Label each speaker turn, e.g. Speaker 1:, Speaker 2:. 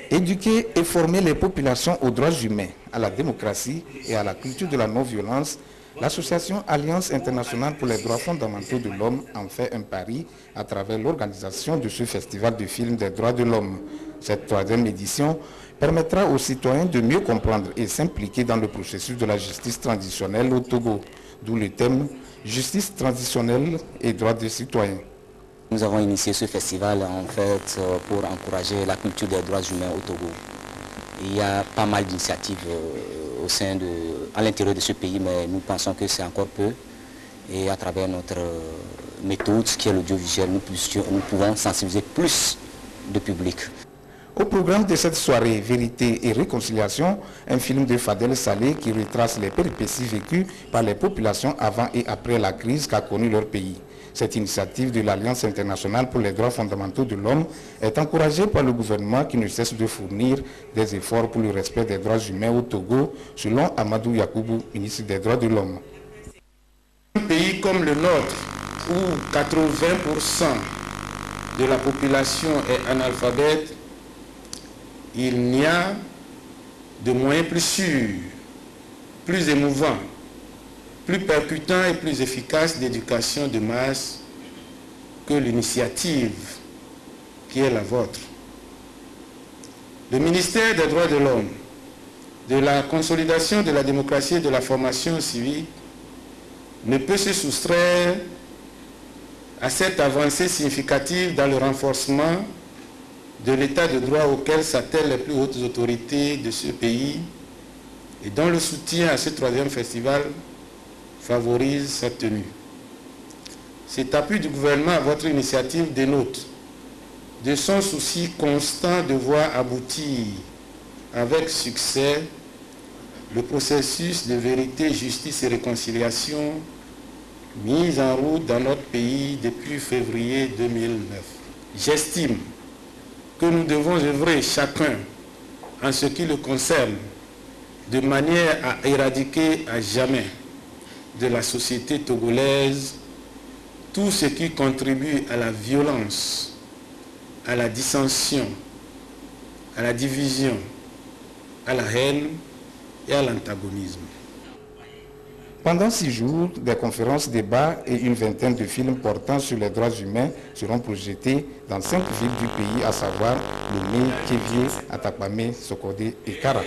Speaker 1: Éduquer et former les populations aux droits humains, à la démocratie et à la culture de la non-violence, l'association Alliance internationale pour les droits fondamentaux de l'homme en fait un pari à travers l'organisation de ce festival de films des droits de l'homme. Cette troisième édition permettra aux citoyens de mieux comprendre et s'impliquer dans le processus de la justice transitionnelle au Togo, d'où le thème « Justice transitionnelle et droits des citoyens ».
Speaker 2: Nous avons initié ce festival en fait pour encourager la culture des droits humains au Togo. Il y a pas mal d'initiatives à l'intérieur de ce pays, mais nous pensons que c'est encore peu. Et à travers notre méthode, qui est l'audiovisuel, nous pouvons sensibiliser plus de public.
Speaker 1: Au programme de cette soirée, Vérité et Réconciliation, un film de Fadel Saleh qui retrace les péripéties vécues par les populations avant et après la crise qu'a connue leur pays. Cette initiative de l'Alliance internationale pour les droits fondamentaux de l'homme est encouragée par le gouvernement qui ne cesse de fournir des efforts pour le respect des droits humains au Togo, selon Amadou Yakoubou, ministre des droits de l'homme.
Speaker 3: Un pays comme le nôtre, où 80% de la population est analphabète, il n'y a de moyens plus sûrs, plus émouvants, plus percutants et plus efficaces d'éducation de masse que l'initiative qui est la vôtre. Le ministère des droits de l'homme, de la consolidation de la démocratie et de la formation civique ne peut se soustraire à cette avancée significative dans le renforcement de l'état de droit auquel s'attellent les plus hautes autorités de ce pays et dont le soutien à ce troisième festival favorise sa tenue. Cet appui du gouvernement à votre initiative dénote de son souci constant de voir aboutir avec succès le processus de vérité, justice et réconciliation mis en route dans notre pays depuis février 2009. J'estime que nous devons œuvrer chacun en ce qui le concerne de manière à éradiquer à jamais de la société togolaise tout ce qui contribue à la violence, à la dissension, à la division, à la haine et à l'antagonisme.
Speaker 1: Pendant 6 jours, des conférences, débats et une vingtaine de films portant sur les droits humains seront projetés dans 5 villes du pays, à savoir Lomé, Kévié, Atapamé, Sokodé et Kara.